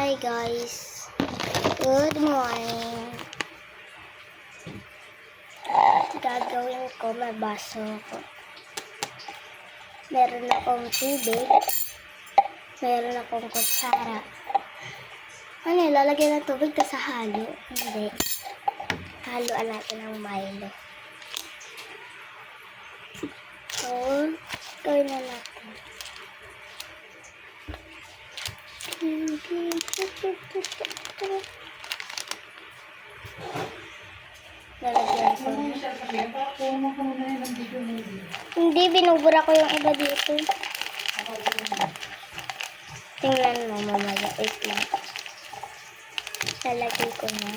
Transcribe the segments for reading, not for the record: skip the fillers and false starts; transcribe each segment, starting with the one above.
Hi guys, good morning. Gagawin ko, mabaso ko. Meron akong tubig, meron akong kutsara. Ano, lalagyan ng tubig ka sa halo? Hindi. Haluan natin ang Milo. So, gawin na natin. Lalagyan ko. Hindi, binubura ko yung iba dito. Tingnan mo mamaya. Wait lang. Lalagay ko na.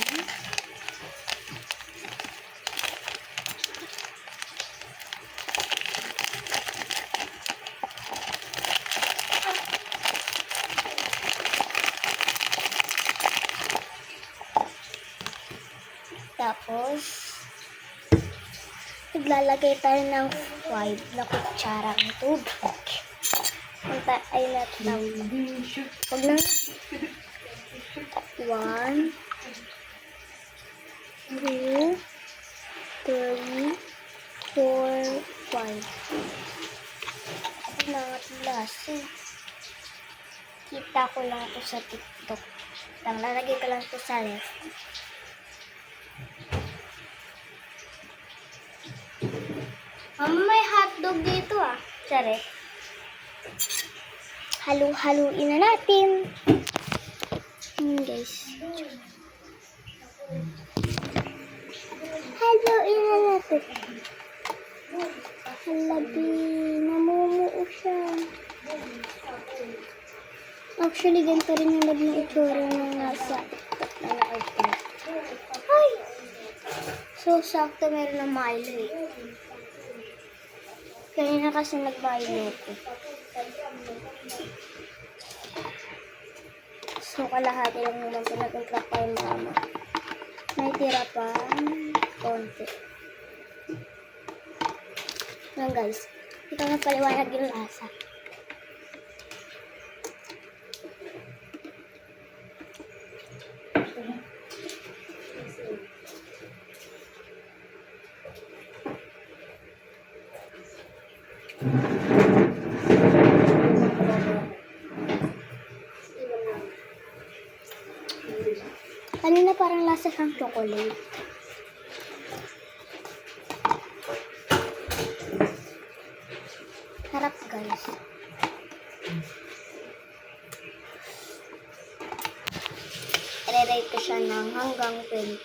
Tapos, naglalagay tayo ng 5 na kutsarang tubig. Ay natin. Huwag na. 1, 2, 3, 4, 5. Nangatlas eh. Kita ko lang ito sa TikTok. Lalagay ko lang ito sa ref. May hotdog dito ah. Sorry. Halu-haluin na natin. Guys. Haluin na natin. Halabi. Namumuo siya. Actually, ganito rin yung naging itsura ng nasa na nakita. Ay! So, sakto meron ng Milo eh. Kanina kasi nag-Milo ko. So, kalahati lang naman pinag-intrak pa yung mama. May tira pa konti. Yan guys. Ito na paliwanag yung lasa. Kanina parang lasa siyang chocolate. Harap guys. I-rate ko siya ng hanggang 20.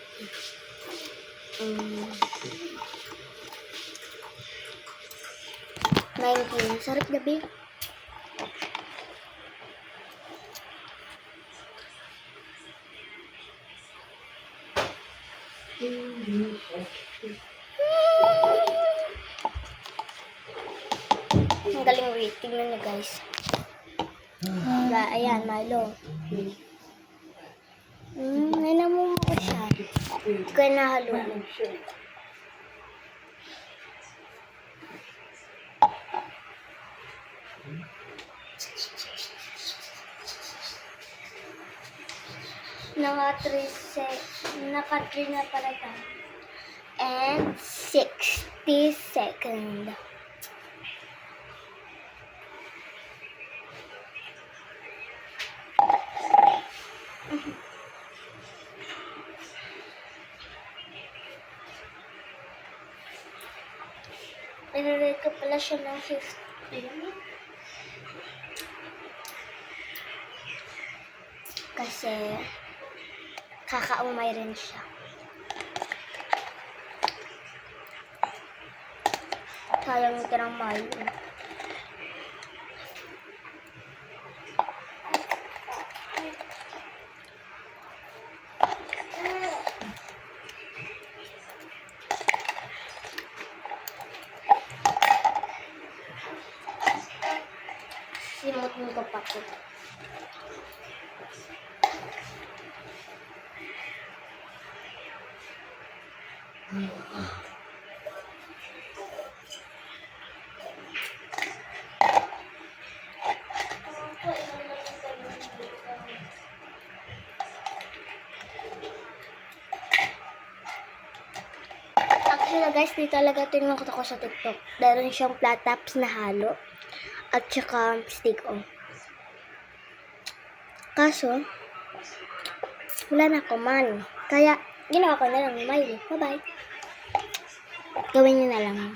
19. Sarap gabi. Ang galing rating na niya guys. Ayan, Milo. Ay namumuo siya. Kaya nahalo. Naka 3 na pala tayo. And 60 seconds. I-rate ko pala siya ng 50. Kasi kakaumay rin siya. Sayang yung tirang Milo. Simot mo ko pa ko. Hello guys, di talaga tingnan ko to ko sa TikTok. Meron siyang flat tops na halo. At saka stick on. Kaso, wala na ako man. Kaya, ginawa ko na lang. Bye. Bye-bye. Gawin niyo na lang.